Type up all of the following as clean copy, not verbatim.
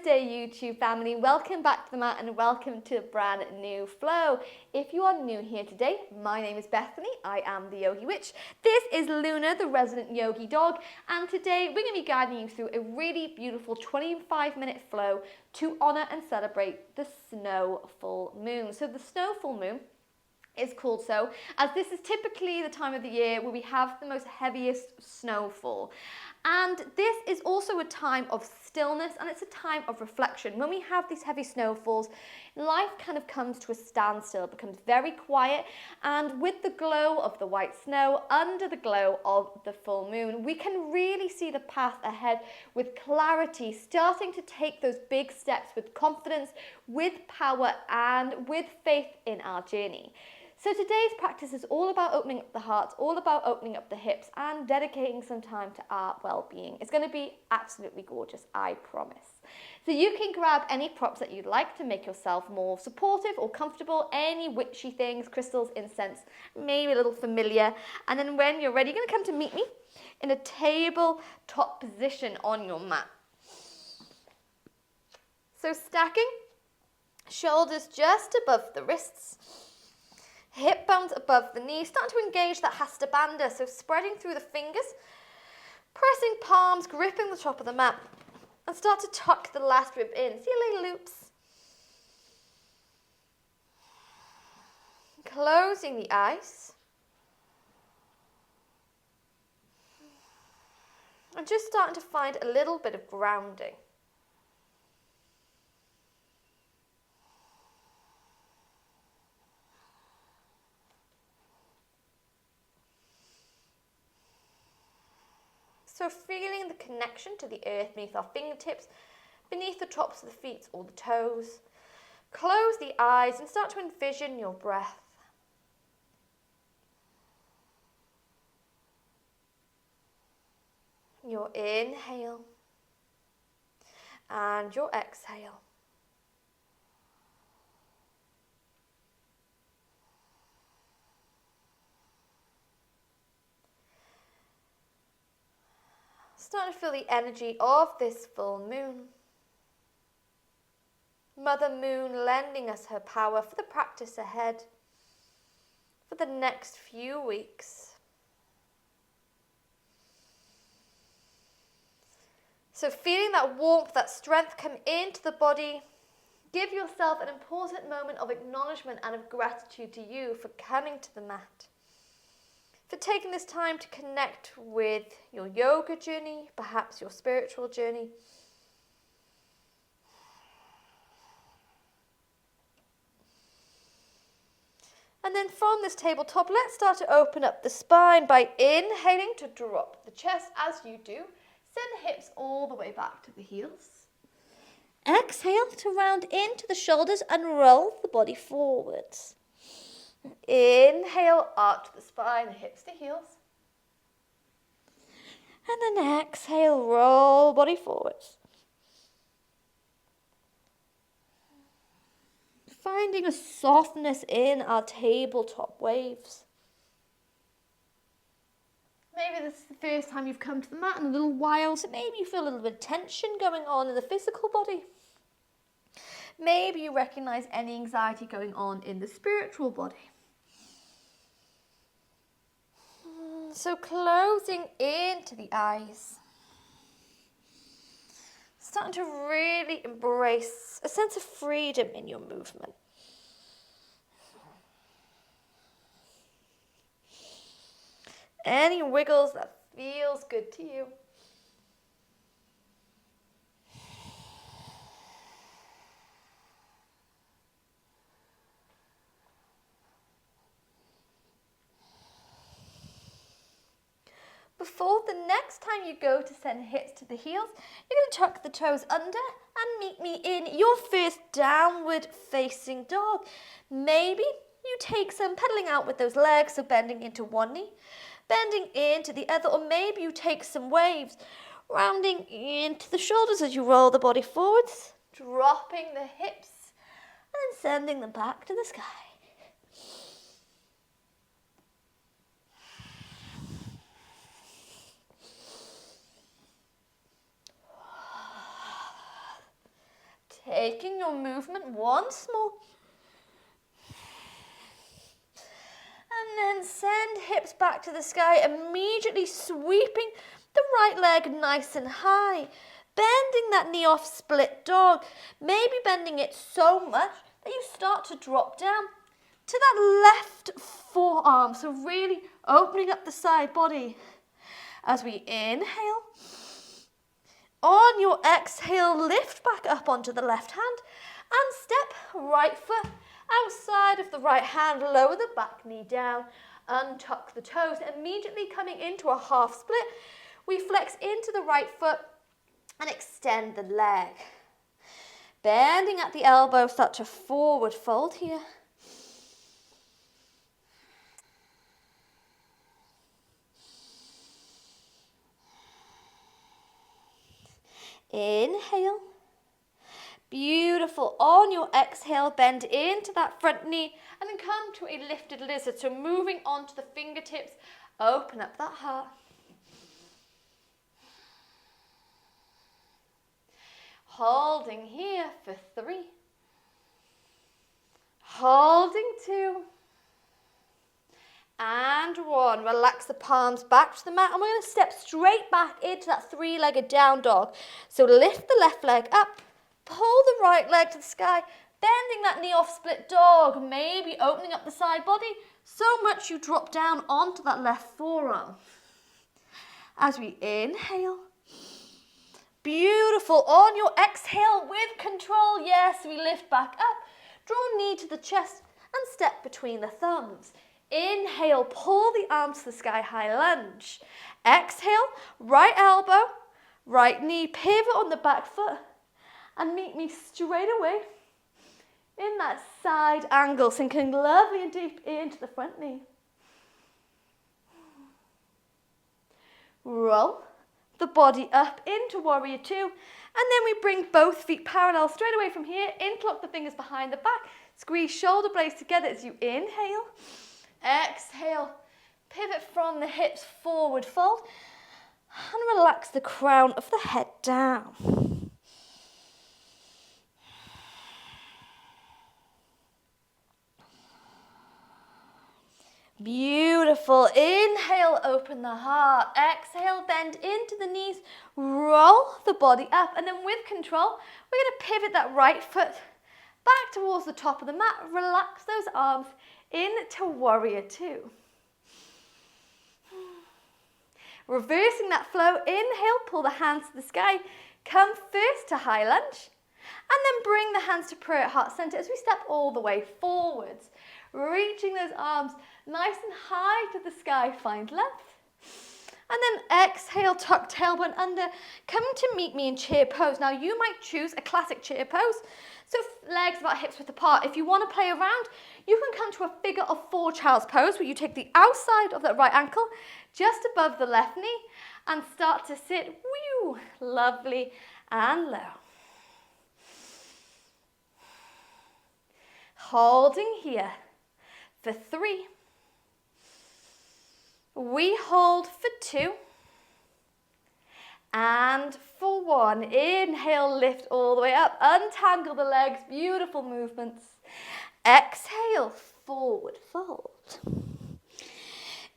Namaste YouTube family, welcome back to the mat and welcome to a brand new flow. If you are new here today, my name is Bethany, I am the Yogi Witch. This is Luna, the resident yogi dog, and today we're going to be guiding you through a really beautiful 25-minute flow to honour and celebrate the snow full moon. So the snow full moon is called so as this is typically the time of the year where we have the most heaviest snowfall. And this is also a time of stillness and it's a time of reflection. When we have these heavy snowfalls, life kind of comes to a standstill, it becomes very quiet, and with the glow of the white snow, under the glow of the full moon, we can really see the path ahead with clarity, starting to take those big steps with confidence, with power, and with faith in our journey. So today's practice is all about opening up the heart, all about opening up the hips and dedicating some time to our well-being. It's going to be absolutely gorgeous, I promise. So you can grab any props that you'd like to make yourself more supportive or comfortable, any witchy things, crystals, incense, maybe a little familiar. And then when you're ready, you're going to come to meet me in a tabletop position on your mat. So stacking, shoulders just above the wrists. Hip bones above the knees, starting to engage that Hasta Bandha, so spreading through the fingers, pressing palms, gripping the top of the mat, and start to tuck the last rib in. See your little loops. Closing the eyes. And just starting to find a little bit of grounding. So feeling the connection to the earth beneath our fingertips, beneath the tops of the feet or the toes. Close the eyes and start to envision your breath. Your inhale and your exhale. Starting to feel the energy of this full moon. Mother Moon lending us her power for the practice ahead, for the next few weeks. So feeling that warmth, that strength come into the body, give yourself an important moment of acknowledgement and of gratitude to you for coming to the mat. For taking this time to connect with your yoga journey, perhaps your spiritual journey. And then from this tabletop, let's start to open up the spine by inhaling to drop the chest as you do. Send the hips all the way back to the heels. Exhale to round into the shoulders and roll the body forwards. Inhale, arch the spine, hips to heels. And then exhale, roll body forwards. Finding a softness in our tabletop waves. Maybe this is the first time you've come to the mat in a little while, so maybe you feel a little bit of tension going on in the physical body. Maybe you recognize any anxiety going on in the spiritual body. So closing into the eyes. Starting to really embrace a sense of freedom in your movement. Any wiggles that feels good to you. Before the next time you go to send hips to the heels, you're going to tuck the toes under and meet me in your first downward facing dog. Maybe you take some pedaling out with those legs, so bending into one knee, bending into the other, or maybe you take some waves, rounding into the shoulders as you roll the body forwards, dropping the hips, and then sending them back to the sky. taking your movement once more. And then send hips back to the sky, immediately sweeping the right leg nice and high. Bending that knee off split dog. Maybe bending it so much that you start to drop down to that left forearm. So really opening up the side body. As we inhale. On your exhale, lift back up onto the left hand and step right foot outside of the right hand. Lower the back knee down, untuck the toes. Immediately coming into a half split, we flex into the right foot and extend the leg. Bending at the elbow, start to forward fold here. Inhale. Beautiful. On your exhale, bend into that front knee and then come to a lifted lizard. So moving on to the fingertips, open up that heart. Holding here for 3. Holding 2. And 1. Relax the palms back to the mat and we're going to step straight back into that 3-legged down dog. So lift the left leg up, pull the right leg to the sky, bending that knee off split dog, maybe opening up the side body so much you drop down onto that left forearm. As we inhale. Beautiful. On your exhale with control, yes, we lift back up, draw knee to the chest and step between the thumbs. Inhale, pull the arms to the sky, high lunge. Exhale, right elbow, right knee, pivot on the back foot and meet me straight away in that side angle, sinking lovely and deep into the front knee. Roll the body up into warrior 2 and then we bring both feet parallel straight away from here, interlock the fingers behind the back, squeeze shoulder blades together as you inhale. Exhale, pivot from the hips, forward fold, and relax the crown of the head down. Beautiful. Inhale, open the heart. Exhale, bend into the knees, roll the body up, and then with control, we're going to pivot that right foot back towards the top of the mat. Relax those arms into warrior 2. Reversing that flow, inhale, pull the hands to the sky, come first to high lunge, and then bring the hands to prayer at heart center as we step all the way forwards, reaching those arms nice and high to the sky, find length. And then exhale, tuck tailbone under, come to meet me in chair pose. Now you might choose a classic chair pose, so legs about hips width apart. If you want to play around, you can come to a figure of 4 child's pose where you take the outside of that right ankle just above the left knee and start to sit, whew, lovely and low. Holding here for 3. We hold for 2. And for 1, inhale, lift all the way up, untangle the legs, beautiful movements. Exhale, forward fold.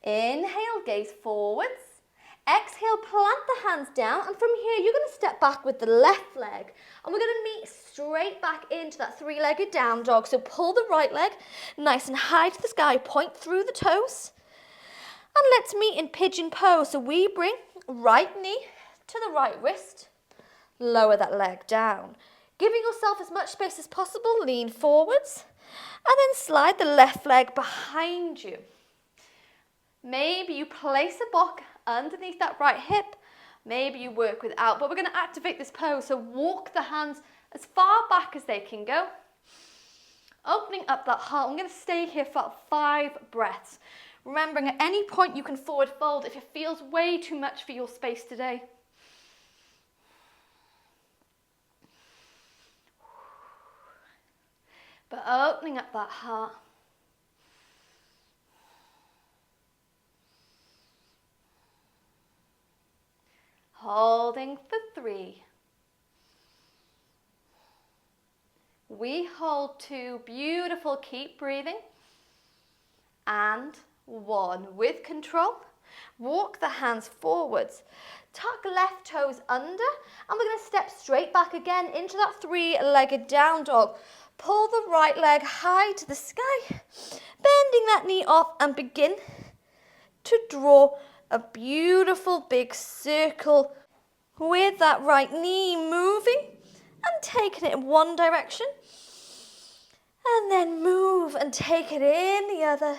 Inhale, gaze forwards. Exhale, plant the hands down, and from here you're going to step back with the left leg, and we're going to meet straight back into that 3-legged down dog. So pull the right leg nice and high to the sky, point through the toes, and let's meet in pigeon pose. So we bring right knee to the right wrist, lower that leg down, giving yourself as much space as possible, lean forwards, and then slide the left leg behind you. Maybe you place a block underneath that right hip, maybe you work without, but we're going to activate this pose. So walk the hands as far back as they can go, opening up that heart. I'm going to stay here for about 5 breaths. Remembering at any point you can forward fold if it feels way too much for your space today. But opening up that heart. Holding for 3. We hold 2. Beautiful. Keep breathing. And 1. With control, walk the hands forwards. Tuck left toes under, and we're going to step straight back again into that 3-legged down dog. Pull the right leg high to the sky, bending that knee off, and begin to draw a beautiful big circle with that right knee moving and taking it in one direction, and then move and take it in the other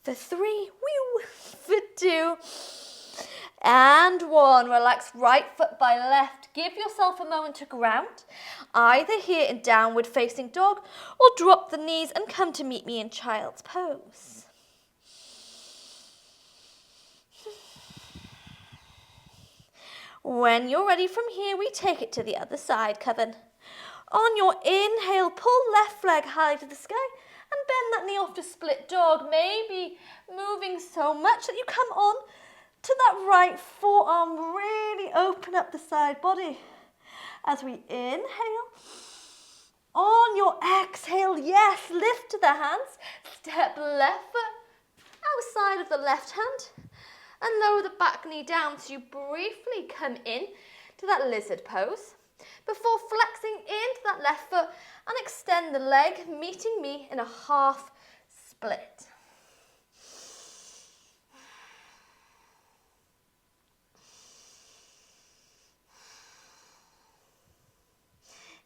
for 3, whew, for 2, and 1. Relax right foot by left. Give yourself a moment to ground, either here in downward facing dog or drop the knees and come to meet me in child's pose. When you're ready from here, we take it to the other side, Coven. On your inhale, pull left leg high to the sky and bend that knee off to split dog, maybe moving so much that you come on to that right forearm, really open up the side body. As we inhale, on your exhale, yes, lift to the hands, step left foot outside of the left hand and lower the back knee down so you briefly come in to that lizard pose before flexing into that left foot and extend the leg, meeting me in a half split.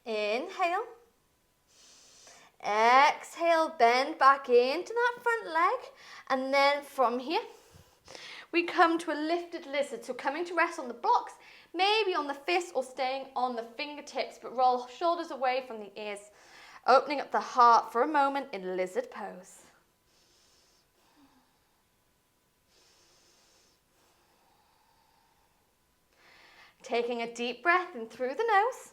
Inhale. Exhale, bend back into that front leg. And then from here, we come to a lifted lizard. So coming to rest on the blocks, maybe on the fists or staying on the fingertips, but roll shoulders away from the ears, opening up the heart for a moment in lizard pose. Taking a deep breath in through the nose.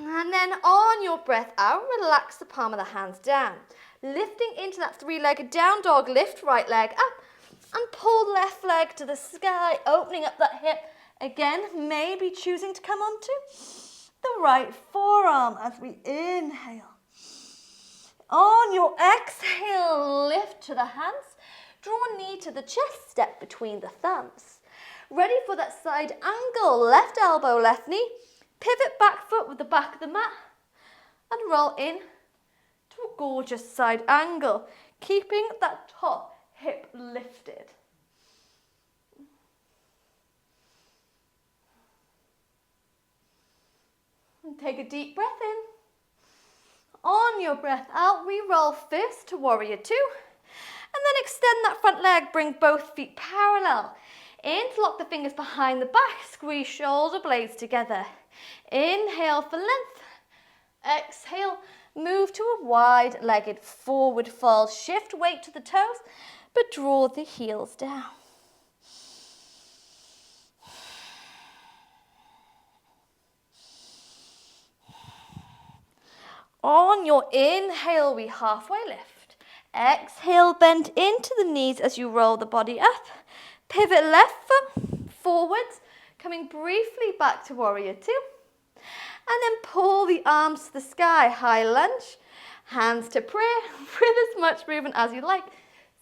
And then on your breath out, relax the palm of the hands down. Lifting into that 3-legged down dog, lift right leg up and pull left leg to the sky, opening up that hip. Again, maybe choosing to come onto the right forearm as we inhale. On your exhale, lift to the hands. Draw a knee to the chest, step between the thumbs. Ready for that side angle, left elbow, left knee. Pivot back foot with the back of the mat and roll in to a gorgeous side angle, keeping that top hip lifted. And take a deep breath in. On your breath out, we roll first to warrior 2, and then extend that front leg, bring both feet parallel. Interlock the fingers behind the back, squeeze shoulder blades together. Inhale for length. Exhale, move to a wide-legged forward fold. Shift weight to the toes, but draw the heels down. On your inhale, we halfway lift. Exhale, bend into the knees as you roll the body up. Pivot left foot forwards, coming briefly back to warrior 2. And then pull the arms to the sky, high lunge, hands to prayer, with as much movement as you like.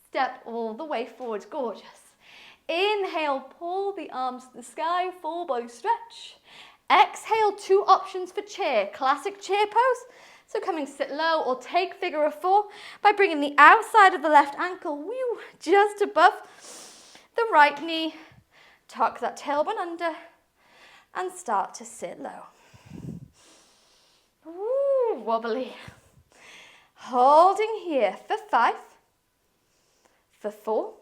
Step all the way forward, gorgeous. Inhale, pull the arms to the sky, full body stretch. Exhale, 2 options for chair, classic chair pose. So coming sit low or take figure of 4 by bringing the outside of the left ankle, whew, just above the right knee. Tuck that tailbone under and start to sit low. Ooh, wobbly. Holding here for 5, for 4,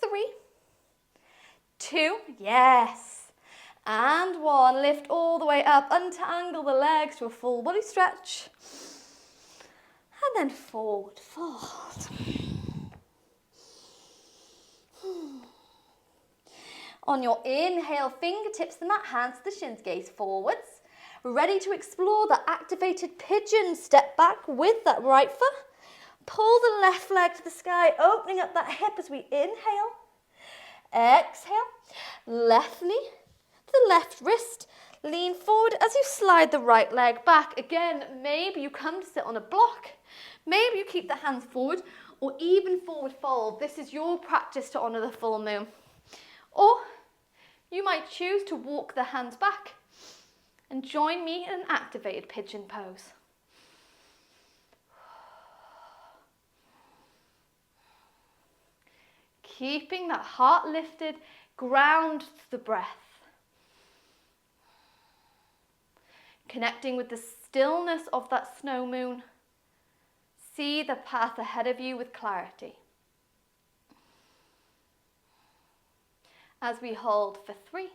3, 2, yes, and 1. Lift all the way up, untangle the legs to a full body stretch, and then forward fold. On your inhale, fingertips the mat, hands to the shins, gaze forwards. Ready to explore the activated pigeon. Step back with that right foot. Pull the left leg to the sky, opening up that hip as we inhale. Exhale, left knee to the left wrist. Lean forward as you slide the right leg back. Again, maybe you come to sit on a block. Maybe you keep the hands forward or even forward fold. This is your practice to honour the full moon. Or you might choose to walk the hands back and join me in an activated pigeon pose. Keeping that heart lifted, ground the breath. Connecting with the stillness of that snow moon. See the path ahead of you with clarity. As we hold for 3.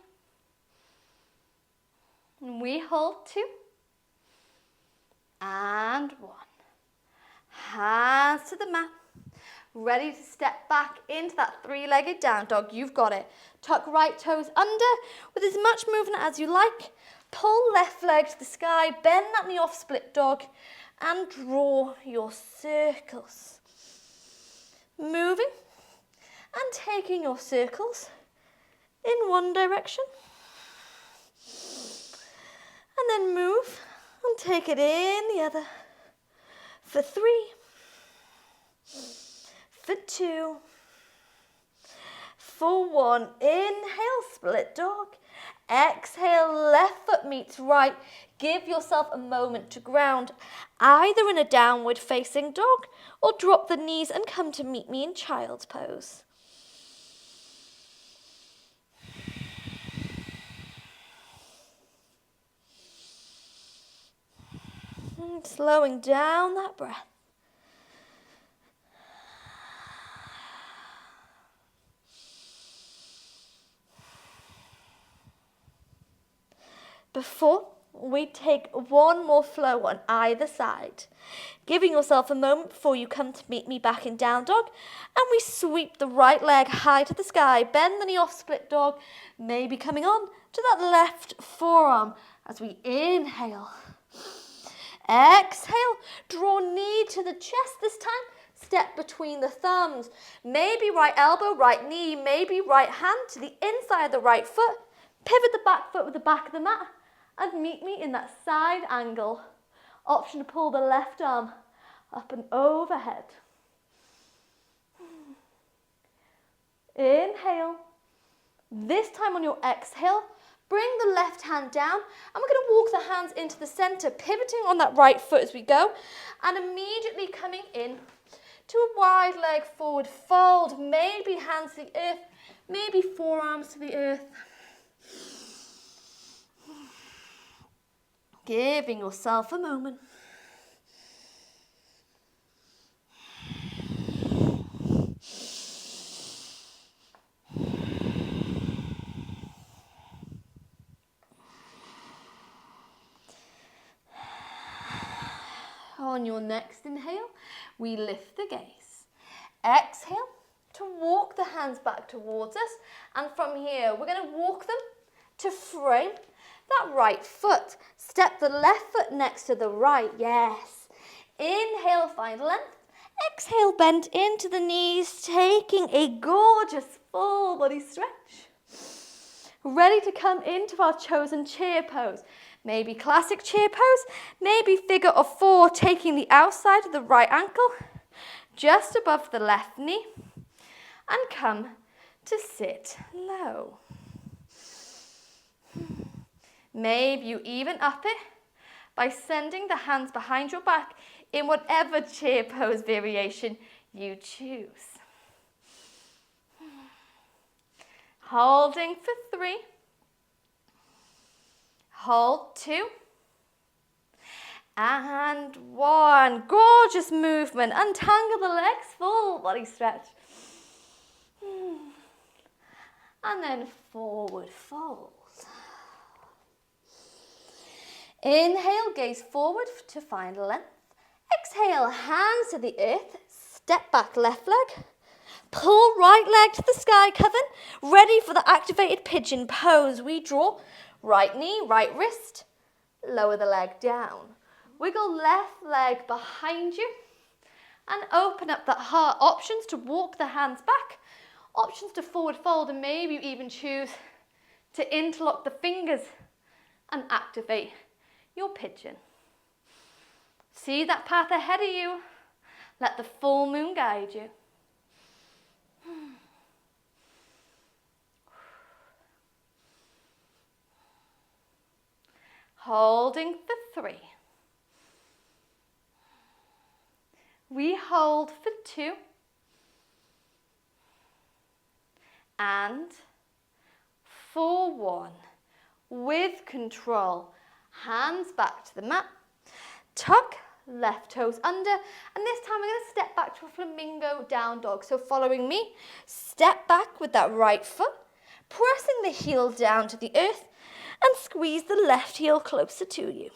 And we hold 2. And 1. Hands to the mat. Ready to step back into that 3-legged down dog. You've got it. Tuck right toes under with as much movement as you like. Pull left leg to the sky. Bend that knee off split dog. And draw your circles. Moving and taking your circles in one direction. And then move and take it in the other. For 3. For 2. For 1. Inhale, split dog. Exhale, left foot meets right. Give yourself a moment to ground, either in a downward facing dog or drop the knees and come to meet me in child's pose. And slowing down that breath. Before we take one more flow on either side, giving yourself a moment before you come to meet me back in down dog, and we sweep the right leg high to the sky, bend the knee off split dog, maybe coming on to that left forearm as we inhale. Exhale, draw knee to the chest this time, step between the thumbs, maybe right elbow, right knee, maybe right hand to the inside of the right foot, pivot the back foot with the back of the mat, and meet me in that side angle. Option to pull the left arm up and overhead. Inhale. This time on your exhale, bring the left hand down, and we're going to walk the hands into the center, pivoting on that right foot as we go, and immediately coming in to a wide leg forward fold, maybe hands to the earth, maybe forearms to the earth. Giving yourself a moment. On your next inhale, we lift the gaze. Exhale to walk the hands back towards us, and from here we're going to walk them to frame that right foot. Step the left foot next to the right. Yes. Inhale, find length. Exhale, bend into the knees, taking a gorgeous full body stretch. Ready to come into our chosen chair pose. Maybe classic chair pose, maybe figure of 4, taking the outside of the right ankle just above the left knee, and come to sit low. Maybe you even up it by sending the hands behind your back in whatever chair pose variation you choose. Holding for 3. Hold 2. And 1. Gorgeous movement. Untangle the legs, full body stretch. And then forward fold. Inhale, gaze forward to find length. Exhale, hands to the earth. Step back, left leg. Pull right leg to the sky, Coven. Ready for the activated pigeon pose. We draw right knee, right wrist. Lower the leg down. Wiggle left leg behind you. And open up that heart. Options to walk the hands back. Options to forward fold. And maybe you even choose to interlock the fingers and activate your pigeon. See that path ahead of you. Let the full moon guide you. Holding for 3. We hold for 2. And for 1. With control. Hands back to the mat. Tuck, left toes under. And this time we're going to step back to a flamingo down dog. So following me, step back with that right foot, pressing the heel down to the earth, and squeeze the left heel closer to you.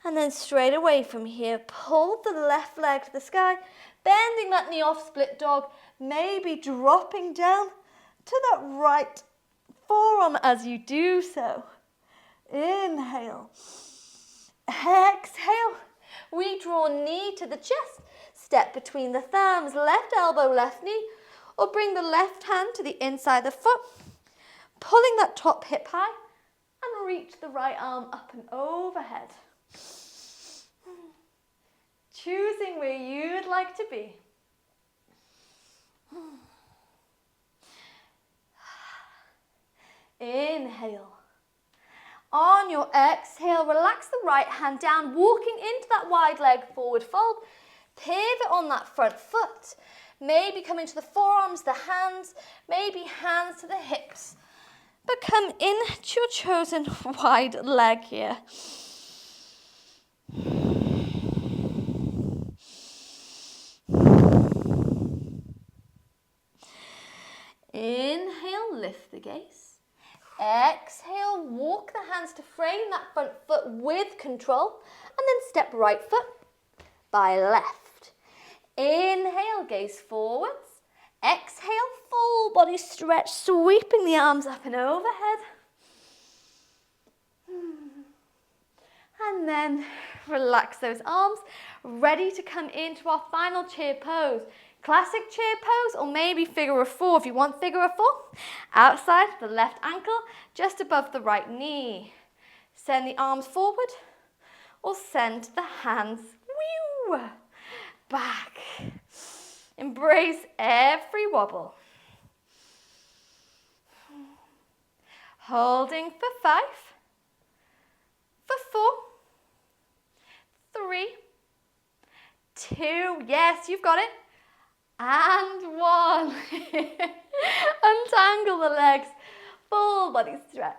And then straight away from here, pull the left leg to the sky, bending that knee off, split dog, maybe dropping down to that right forearm as you do so. Inhale. Exhale. We draw knee to the chest. Step between the thumbs, left elbow, left knee, or bring the left hand to the inside of the foot, pulling that top hip high, and reach the right arm up and overhead. Choosing where you'd like to be. Inhale. On your exhale, relax the right hand down, walking into that wide leg forward fold. Pivot on that front foot. Maybe come into the forearms, the hands, maybe hands to the hips. But come into your chosen wide leg here. Inhale, lift the gaze. Exhale, walk the hands to frame that front foot with control. And then step right foot by left. Inhale, gaze forwards. Exhale, full body stretch, sweeping the arms up and overhead. And then relax those arms, ready to come into our final chair pose. Classic chair pose, or maybe figure of 4 if you want figure of 4. Outside the left ankle, just above the right knee. Send the arms forward, or send the hands back. Embrace every wobble. Holding for 5, for 4, 3, 2, yes, you've got it, and 1. Untangle the legs, full body stretch.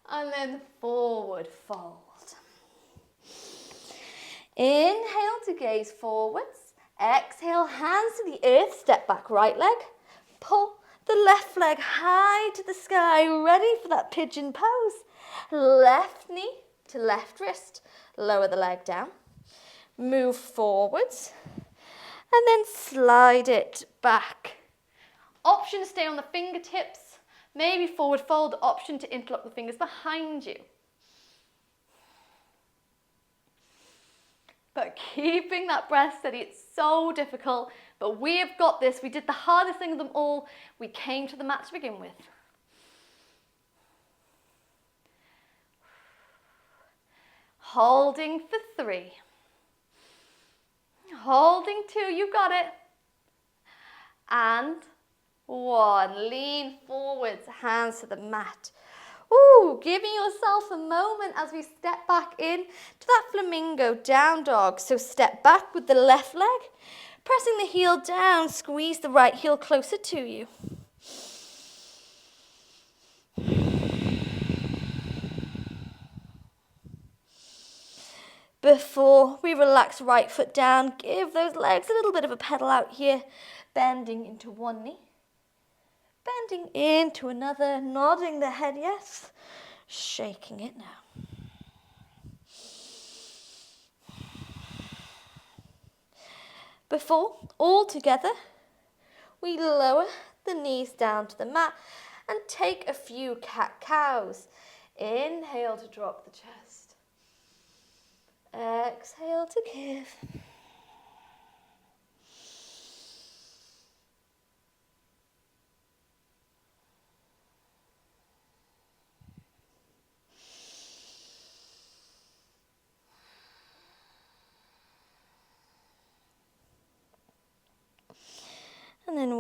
And then forward fold. Inhale to gaze forwards. Exhale, hands to the earth, step back right leg. Pull the left leg high to the sky, ready for that pigeon pose. Left knee to left wrist, lower the leg down. Move forwards, and then slide it back. Option to stay on the fingertips, maybe forward fold, option to interlock the fingers behind you. But keeping that breath steady, it's so difficult, but we have got this. We did the hardest thing of them all. We came to the mat to begin with. Holding for 3. Holding 2, you got it. And 1, lean forwards, hands to the mat. Ooh, giving yourself a moment as we step back in to that flamingo down dog. So step back with the left leg, pressing the heel down, squeeze the right heel closer to you. Before we relax right foot down, give those legs a little bit of a pedal out here, bending into one knee. Bending into another, nodding the head yes, shaking it now. Before, all together, we lower the knees down to the mat and take a few cat-cows. Inhale to drop the chest. Exhale to give.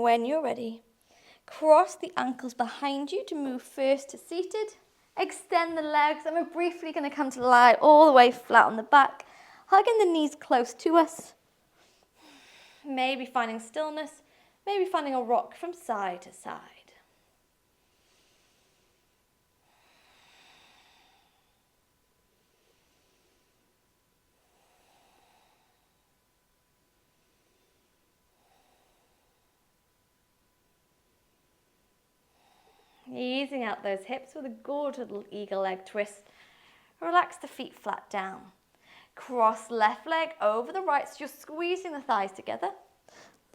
when you're ready, cross the ankles behind you to move first to seated. Extend the legs, and we're briefly going to come to lie all the way flat on the back, hugging the knees close to us. Maybe finding stillness, maybe finding a rock from side to side. Easing out those hips with a good little eagle leg twist. Relax the feet flat down. Cross left leg over the right, so you're squeezing the thighs together.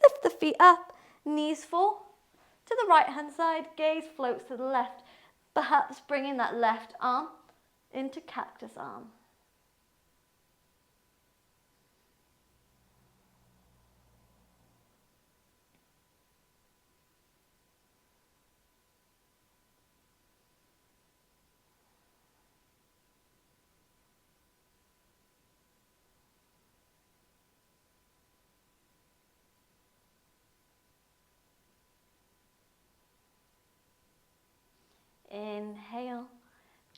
Lift the feet up, knees fall to the right hand side, gaze floats to the left. Perhaps bringing that left arm into cactus arm. Inhale,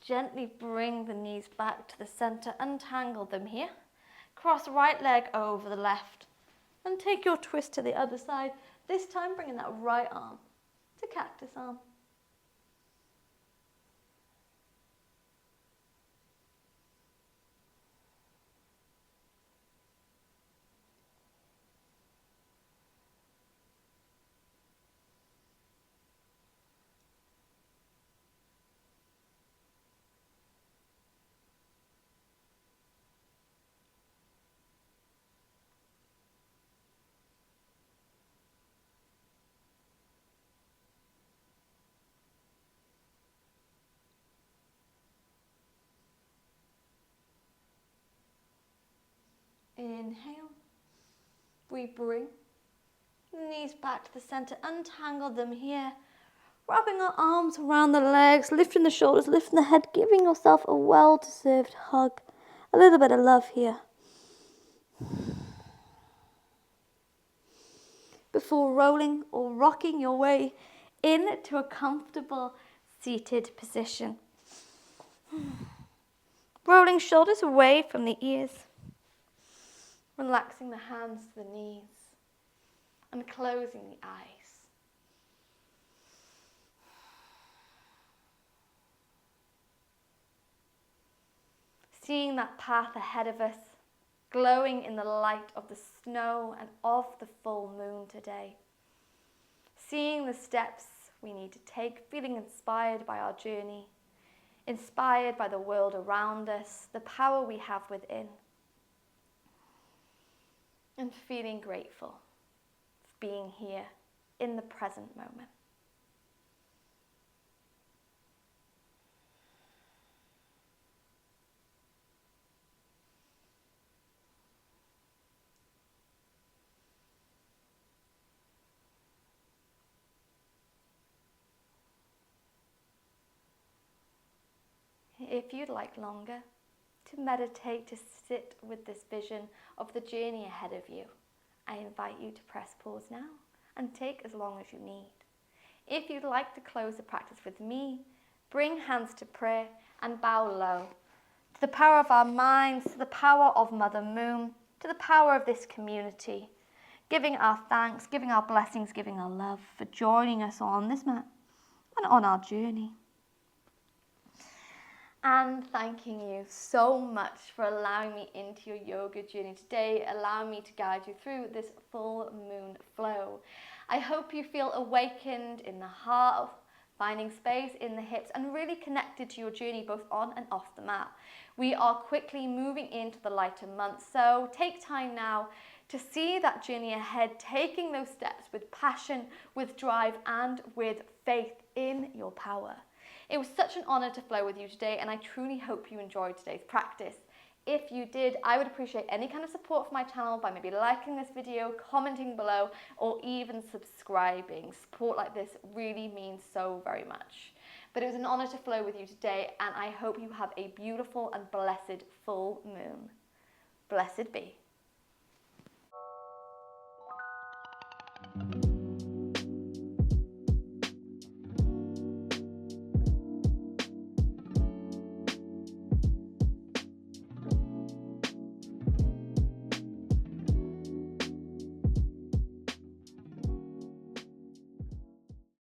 gently bring the knees back to the center, untangle them here. Cross right leg over the left and take your twist to the other side. This time bringing that right arm to cactus arm. Inhale, we bring the knees back to the center, untangle them here, wrapping our arms around the legs, lifting the shoulders, lifting the head, giving yourself a well-deserved hug, a little bit of love here. Before rolling or rocking your way into a comfortable seated position. Rolling shoulders away from the ears. Relaxing the hands to the knees and closing the eyes. Seeing that path ahead of us, glowing in the light of the snow and of the full moon today. Seeing the steps we need to take, feeling inspired by our journey, inspired by the world around us, the power we have within. And feeling grateful for being here in the present moment. If you'd like longer to meditate, to sit with this vision of the journey ahead of you, I invite you to press pause now and take as long as you need. If you'd like to close the practice with me, bring hands to prayer and bow low to the power of our minds, to the power of Mother Moon, to the power of this community, giving our thanks, giving our blessings, giving our love for joining us on this mat and on our journey. And thanking you so much for allowing me into your yoga journey today, allowing me to guide you through this full moon flow. I hope you feel awakened in the heart, finding space in the hips, and really connected to your journey both on and off the mat. We are quickly moving into the lighter months, so take time now to see that journey ahead, taking those steps with passion, with drive, and with faith in your power. It was such an honor to flow with you today, and I truly hope you enjoyed today's practice. If you did, I would appreciate any kind of support for my channel by maybe liking this video, commenting below, or even subscribing. Support like this really means so very much. But it was an honor to flow with you today, and I hope you have a beautiful and blessed full moon. Blessed be.